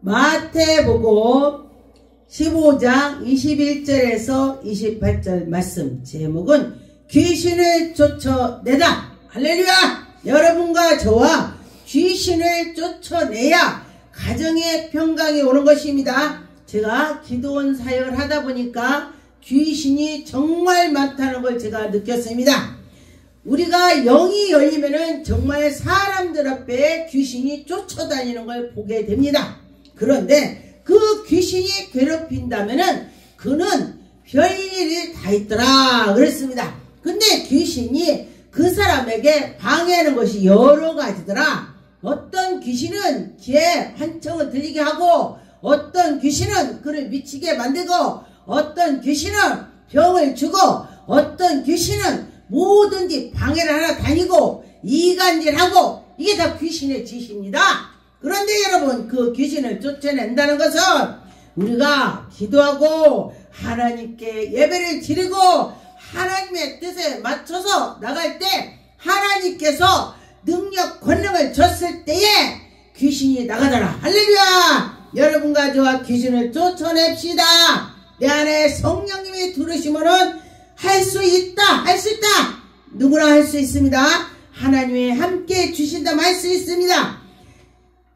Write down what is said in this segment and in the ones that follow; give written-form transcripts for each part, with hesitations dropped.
마태복음 15장 21절에서 28절 말씀, 제목은 귀신을 쫓아내다. 할렐루야! 여러분과 저와 귀신을 쫓아내야 가정의 평강이 오는 것입니다. 제가 기도원 사역을 하다 보니까 귀신이 정말 많다는 걸 제가 느꼈습니다. 우리가 영이 열리면은 정말 사람들 앞에 귀신이 쫓아다니는 걸 보게 됩니다. 그런데 그 귀신이 괴롭힌다면은 그는 별일이 다 있더라 그랬습니다. 근데 귀신이 그 사람에게 방해하는 것이 여러 가지더라. 어떤 귀신은 귀에 환청을 들리게 하고, 어떤 귀신은 그를 미치게 만들고, 어떤 귀신은 병을 주고, 어떤 귀신은 뭐든지 방해를 하나 다니고 이간질하고, 이게 다 귀신의 짓입니다. 그런데 여러분, 그 귀신을 쫓아낸다는 것은 우리가 기도하고 하나님께 예배를 드리고 하나님의 뜻에 맞춰서 나갈 때 하나님께서 능력 권능을 줬을 때에 귀신이 나가더라. 할렐루야! 여러분과 저와 귀신을 쫓아냅시다. 내 안에 성령님이 들으시면은 할 수 있다, 할 수 있다. 누구나 할 수 있습니다. 하나님이 함께 주신다면 할 수 있습니다.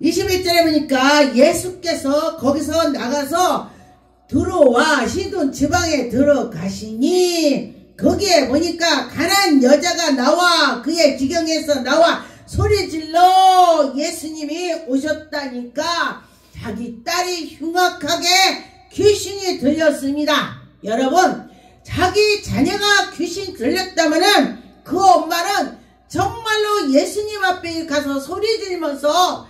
21절에 보니까 예수께서 거기서 나가서 들어와 시돈 지방에 들어가시니, 거기에 보니까 가난 여자가 나와 그의 지경에서 나와 소리질러 예수님이 오셨다니까 자기 딸이 흉악하게 귀신이 들렸습니다. 여러분, 자기 자녀가 귀신 들렸다면은 그 엄마는 정말로 예수님 앞에 가서 소리지르면서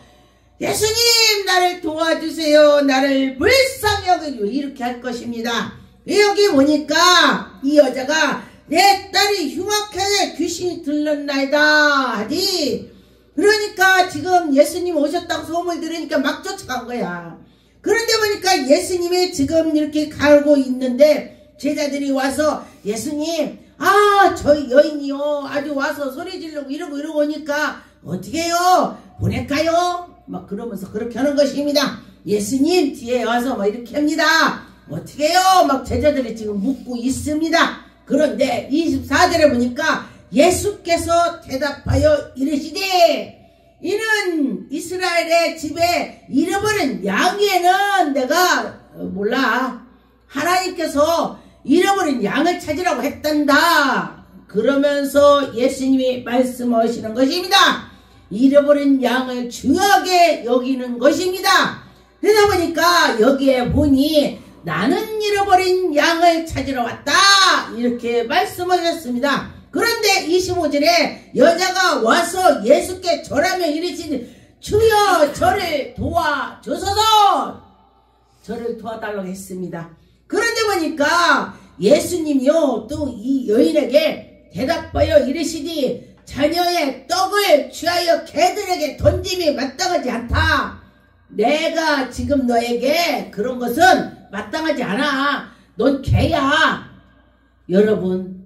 예수님, 나를 도와주세요, 나를 불쌍히 여겨주세요, 이렇게 할 것입니다. 여기 보니까 이 여자가 내 딸이 흉악하게 귀신이 들렸나이다 하지. 그러니까 지금 예수님 오셨다고 소문을 들으니까 막 쫓아간 거야. 그런데 보니까 예수님이 지금 이렇게 가고 있는데 제자들이 와서 예수님, 저희 여인이요 아주 와서 소리 지르고 이러고 오니까 어떻게 해요? 보낼까요? 막 그러면서 그렇게 하는 것입니다. 예수님 뒤에 와서 막 이렇게 합니다. 어떻게 해요? 막 제자들이 지금 묻고 있습니다. 그런데 24절에 보니까 예수께서 대답하여 이르시되, 이는 이스라엘의 집에 잃어버린 양에는 내가 몰라, 하나님께서 잃어버린 양을 찾으라고 했단다. 그러면서 예수님이 말씀하시는 것입니다. 잃어버린 양을 중요하게 여기는 것입니다. 그러다 보니까 여기에 보니 나는 잃어버린 양을 찾으러 왔다, 이렇게 말씀하셨습니다. 그런데 25절에 여자가 와서 예수께 절하며 이르시니, 주여 저를 도와주소서, 저를 도와달라고 했습니다. 그런데 보니까 예수님이요 또 이 여인에게 대답하여 이르시니, 자녀의 떡을 취하여 개들에게 던짐이 마땅하지 않다. 내가 지금 너에게 그런 것은 마땅하지 않아. 넌 개야. 여러분,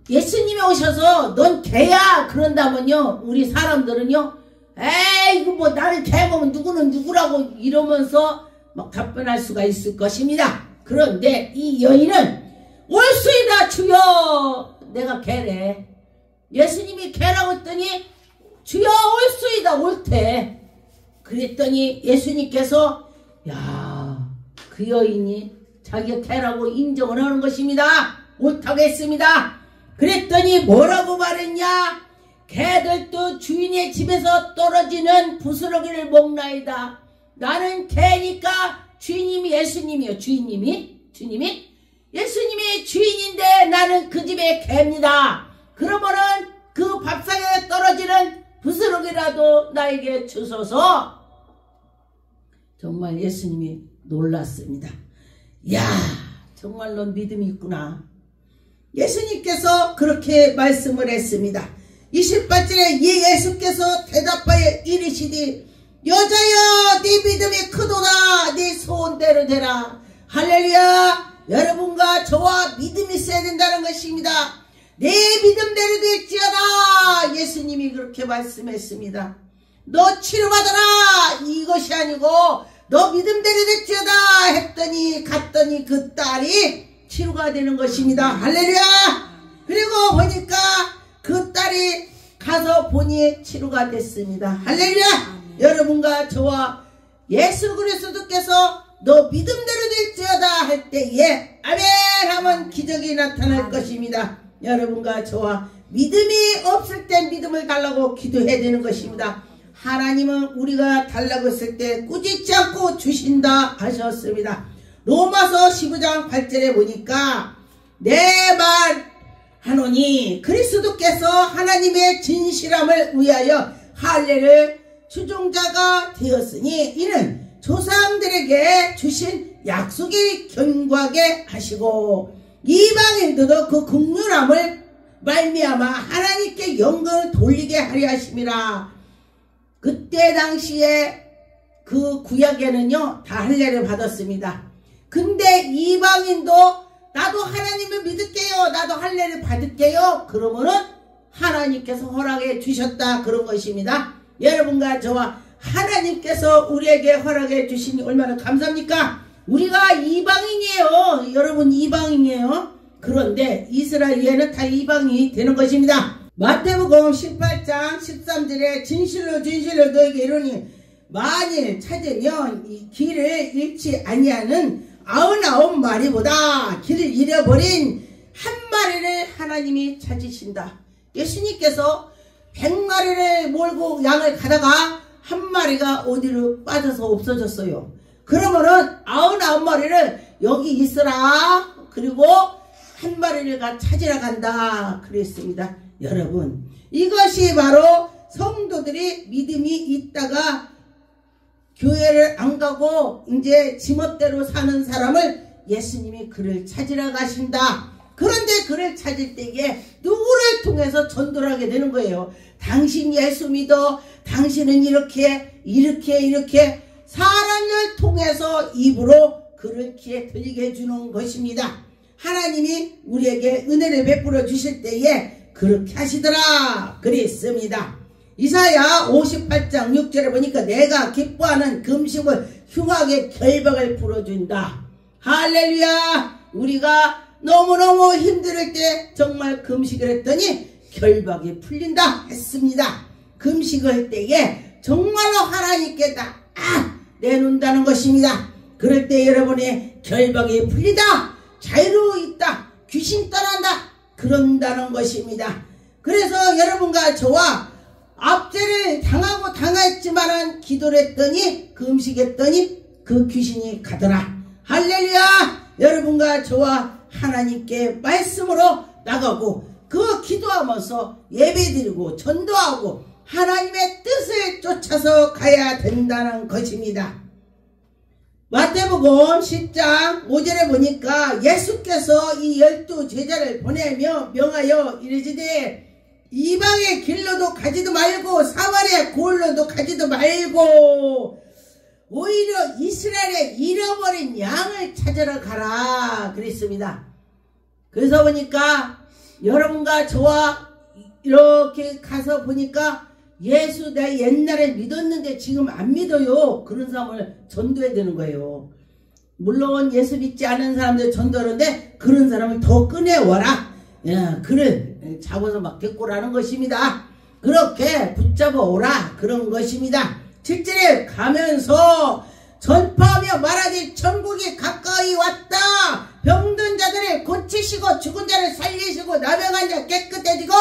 예수님이 오셔서 넌 개야 그런다면요, 우리 사람들은요, 에이 이거 뭐 나를 개 보면 누구는 누구라고 이러면서 막 답변할 수가 있을 것입니다. 그런데 이 여인은 올수이다 주여, 내가 개래. 예수님이 개라고 했더니 주여 올수이다, 옳대. 그랬더니 예수님께서 그 여인이 자기가 개라고 인정을 하는 것입니다. 옳다고 했습니다. 그랬더니 뭐라고 말했냐? 개들도 주인의 집에서 떨어지는 부스러기를 먹나이다. 나는 개니까 주인님이 예수님이요. 주님이 예수님이 주인인데 나는 그 집의 개입니다. 그러면은 그 밥상에 떨어지는 부스러기라도 나에게 주소서. 정말 예수님이 놀랐습니다. 야, 정말로 믿음이 있구나. 예수님께서 그렇게 말씀을 했습니다. 28절에 예수께서 대답하여 이르시되, 여자여 네 믿음이 크도다, 네 소원대로 되라. 할렐루야. 여러분과 저와 믿음이 있어야 된다는 것입니다. 내 믿음대로 될지어다. 예수님이 그렇게 말씀했습니다. 너 치료받아라 이것이 아니고 너 믿음대로 될지어다 했더니 갔더니 그 딸이 치료가 되는 것입니다. 할렐루야. 그리고 보니까 그 딸이 가서 보니 치료가 됐습니다. 할렐루야. 여러분과 저와 예수 그리스도께서 너 믿음대로 될지어다 할 때에 아멘 하면 기적이 나타날 것입니다. 여러분과 저와 믿음이 없을 때 믿음을 달라고 기도해야 되는 것입니다. 하나님은 우리가 달라고 했을 때 꾸짖지 않고 주신다 하셨습니다. 로마서 15장 8절에 보니까 내 말 하노니 그리스도께서 하나님의 진실함을 위하여 할례를 추종자가 되었으니 이는 조상들에게 주신 약속이 견고하게 하시고 이방인들도 그 긍휼함을 말미암아 하나님께 영광을 돌리게 하려 하심이라. 그때 당시에 그 구약에는요 다 할례를 받았습니다. 근데 이방인도 나도 하나님을 믿을게요, 나도 할례를 받을게요, 그러면은 하나님께서 허락해 주셨다 그런 것입니다. 여러분과 저와 하나님께서 우리에게 허락해 주시니 얼마나 감사합니까? 우리가 이방인이에요. 여러분 이방인이에요. 그런데 이스라엘에는 다 이방인이 되는 것입니다. 마태복음 18장 13절에 진실로 진실로 너에게 이르니 만일 찾으면 이 길을 잃지 아니하는 99마리보다 길을 잃어버린 한 마리를 하나님이 찾으신다. 예수님께서 100마리를 몰고 양을 가다가 한 마리가 어디로 빠져서 없어졌어요. 그러면은 99마리를 여기 있으라 그리고 한 마리를 찾으러 간다 그랬습니다. 여러분 이것이 바로 성도들이 믿음이 있다가 교회를 안 가고 이제 지멋대로 사는 사람을 예수님이 그를 찾으러 가신다. 그런데 그를 찾을 때에 누구를 통해서 전도를 하게 되는 거예요. 당신 예수 믿어, 당신은 이렇게 사람을 통해서 입으로 그를 귀에 들리게 해주는 것입니다. 하나님이 우리에게 은혜를 베풀어 주실 때에 그렇게 하시더라 그랬습니다. 이사야 58장 6절에 보니까 내가 기뻐하는 금식을 흉하게 결박을 풀어준다. 할렐루야. 우리가 너무너무 힘들 때 정말 금식을 했더니 결박이 풀린다 했습니다. 금식을 할 때에 정말로 하나님께 다 내놓는다는 것입니다. 그럴 때 여러분의 결박이 풀리다, 자유로 있다, 귀신 떠난다 그런다는 것입니다. 그래서 여러분과 저와 압제를 당하고 당했지만은 기도를 했더니 금식했더니 그 귀신이 가더라. 할렐루야. 여러분과 저와 하나님께 말씀으로 나가고 그 기도하면서 예배드리고 전도하고 하나님의 뜻을 쫓아서 가야 된다는 것입니다. 마태복음 10장 5절에 보니까 예수께서 이 12 제자를 보내며 명하여 이르시되 이방의 길로도 가지도 말고 사마리아 고을로도 가지도 말고 오히려 이스라엘에 잃어버린 양을 찾으러 가라 그랬습니다. 그래서 보니까 여러분과 저와 이렇게 가서 보니까 예수 내가 옛날에 믿었는데 지금 안 믿어요. 그런 사람을 전도해야 되는 거예요. 물론 예수 믿지 않은 사람들 전도하는데 그런 사람을 더 꺼내와라. 그를 잡아서 막 데리고 오라는 것입니다. 그렇게 붙잡아 오라 그런 것입니다. 7절에 가면서 전파하며 말하되 천국이 가까이 왔다. 병든 자들을 고치시고 죽은 자를 살리시고 나병한 자 깨끗해지고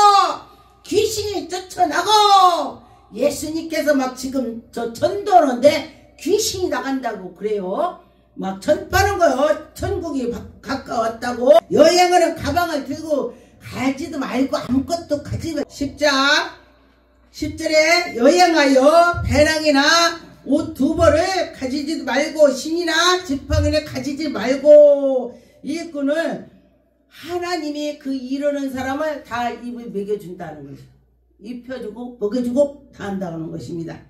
귀신이 쫓아나고 예수님께서 막 지금 저 전도하는데 귀신이 나간다고 그래요. 막 전파하는 거요. 천국이 가까웠다고. 여행하는 가방을 들고 가지도 말고 아무것도 가지 마. 10절에 여행하여 배낭이나 옷 2벌을 가지지도 말고 신이나 지팡이를 가지지 말고 일꾼을 하나님이 그 이루는 사람을 다 입을 먹여준다는 거죠. 입혀주고 먹여주고 다 한다는 것입니다.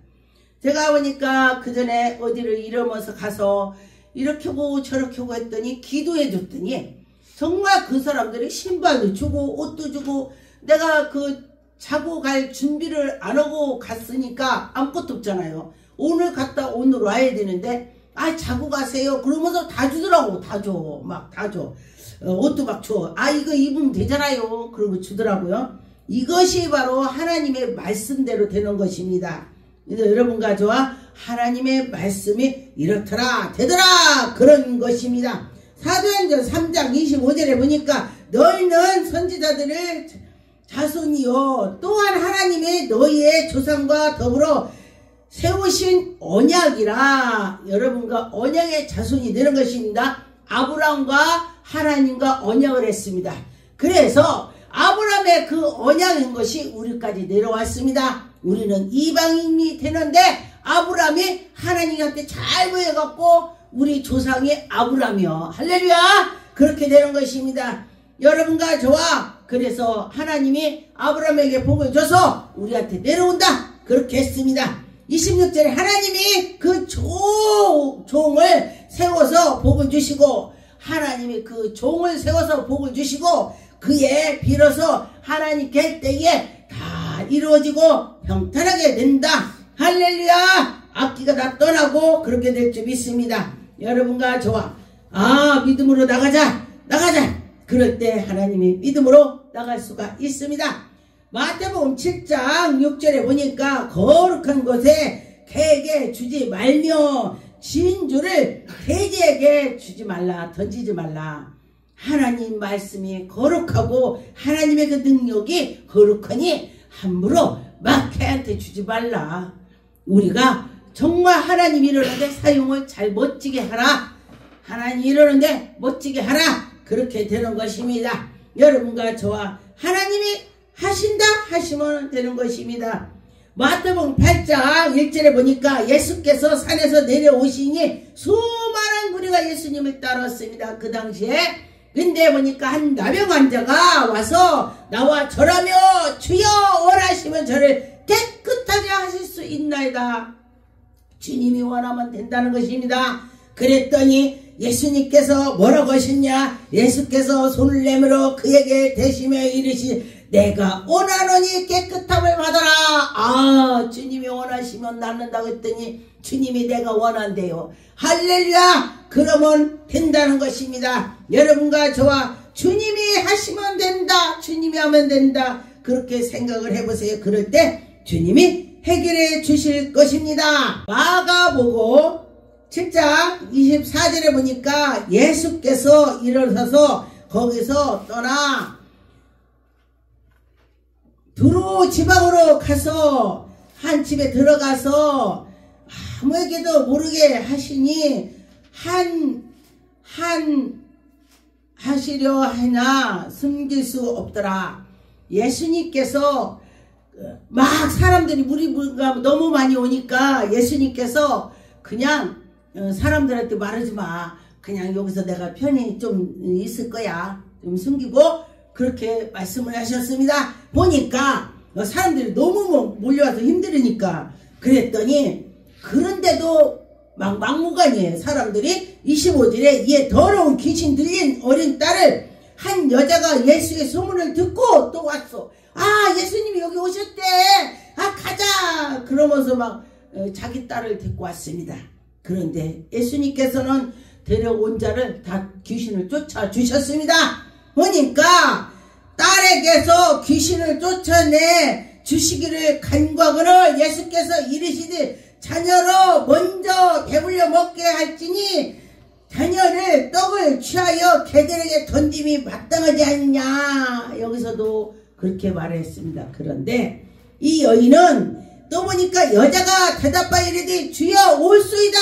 제가 보니까 그 전에 어디를 이러면서 가서 이렇게 하고 저렇게 하고 했더니 기도해 줬더니 정말 그 사람들이 신발도 주고 옷도 주고 내가 그 자고 갈 준비를 안 하고 갔으니까 아무것도 없잖아요. 오늘 갔다 오늘 와야 되는데 아 자고 가세요 그러면서 다 주더라고. 다 줘. 막 다 줘. 옷도 막 줘. 아 이거 입으면 되잖아요. 그러고 주더라고요. 이것이 바로 하나님의 말씀대로 되는 것입니다. 여러분과 저와 하나님의 말씀이 이렇더라 되더라 그런 것입니다. 사도행전 3장 25절에 보니까 너희는 선지자들의 자손이요 또한 하나님의 너희의 조상과 더불어 세우신 언약이라. 여러분과 언약의 자손이 되는 것입니다. 아브라함과 하나님과 언약을 했습니다. 그래서 아브라함의 그 언약인 것이 우리까지 내려왔습니다. 우리는 이방인이 되는데 아브라함이 하나님한테 잘 보여갖고 우리 조상이 아브라함이요. 할렐루야. 그렇게 되는 것입니다. 여러분과 저와 그래서 하나님이 아브라함에게 복을 줘서 우리한테 내려온다. 그렇게 했습니다. 26절에 하나님이 그 종을 세워서 복을 주시고 하나님이 그 종을 세워서 복을 주시고 그에 빌어서 하나님께 때에 다 이루어지고 평탄하게 된다. 할렐루야. 악기가 다 떠나고 그렇게 될 줄 믿습니다. 여러분과 저와 믿음으로 나가자. 그럴 때 하나님이 믿음으로 나갈 수가 있습니다. 마태복음 7장 6절에 보니까 거룩한 것에 개에게 주지 말며 진주를 돼지에게 주지 말라. 던지지 말라. 하나님 말씀이 거룩하고 하나님의 그 능력이 거룩하니 함부로 막 개한테 주지 말라. 우리가 정말 하나님 이러는데 사용을 잘 멋지게 하라. 하나님 이러는데 멋지게 하라. 그렇게 되는 것입니다. 여러분과 저와 하나님이 하신다 하시면 되는 것입니다. 마태복음 8장 1절에 보니까 예수께서 산에서 내려오시니 수많은 무리가 예수님을 따랐습니다. 그 당시에. 근데 보니까 한 나병 환자가 와서 나와 절하며 주여 원하시면 저를 깨끗하게 하실 수 있나이다. 주님이 원하면 된다는 것입니다. 그랬더니 예수님께서 뭐라고 하셨냐. 예수께서 손을 내밀어 그에게 대시며 이르시 내가 원하노니 깨끗함을 받아라. 주님이 원하시면 낫는다고 했더니 주님이 내가 원한대요. 할렐루야. 그러면 된다는 것입니다. 여러분과 저와 주님이 하시면 된다. 주님이 하면 된다. 그렇게 생각을 해보세요. 그럴 때 주님이 해결해 주실 것입니다. 마가복음 7장 24절에 보니까 예수께서 일어서서 거기서 떠나 두로 지방으로 가서 한 집에 들어가서 아무에게도 모르게 하시니 하시려 하나 숨길 수 없더라. 예수님께서 막 사람들이 무리가 너무 많이 오니까 예수님께서 그냥 사람들한테 말하지 마. 그냥 여기서 내가 편히 좀 있을 거야. 좀 숨기고 그렇게 말씀을 하셨습니다. 보니까 사람들이 너무 몰려와서 힘들으니까 그랬더니 그런데도 막무가내예요. 사람들이 25절에 이에 더러운 귀신 들린 어린 딸을 한 여자가 예수의 소문을 듣고 또 왔어. 예수님이 여기 오셨대. 가자. 그러면서 막 자기 딸을 데리고 왔습니다. 그런데 예수님께서는 데려온 자를 다 귀신을 쫓아주셨습니다. 보니까 딸에게서 귀신을 쫓아내 주시기를 간과하거늘 예수께서 이르시되 자녀로 먼저 배불려 먹게 할지니 자녀를 떡을 취하여 개들에게 던짐이 마땅하지 않냐. 여기서도 그렇게 말했습니다. 그런데 이 여인은 또 보니까 여자가 대답하여 이르되 주여 올수이다.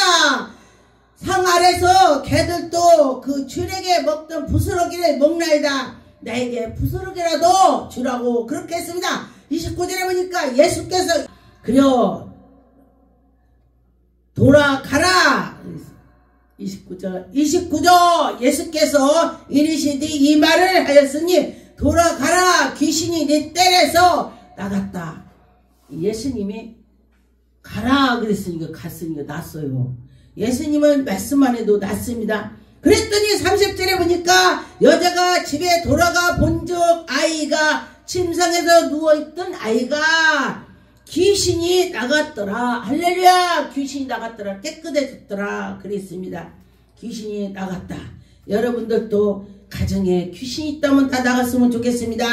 상 아래서 개들도 그 쥐에게 먹던 부스러기를 먹나이다. 나에게 부스러기라도 주라고 그렇게 했습니다. 29절에 보니까 예수께서 그려 돌아가라. 29절 예수께서 이르시되 이 말을 하였으니 돌아가라. 귀신이 네 떼에서 나갔다. 예수님이 가라 그랬으니까 갔으니까 났어요. 예수님은 말씀만 해도 났습니다. 그랬더니 30절에 보니까 여자가 집에 돌아가 본즉 아이가 침상에서 누워있던 아이가 귀신이 나갔더라. 할렐루야. 귀신이 나갔더라. 깨끗해졌더라. 그랬습니다. 귀신이 나갔다. 여러분들도 가정에 귀신이 있다면 다 나갔으면 좋겠습니다.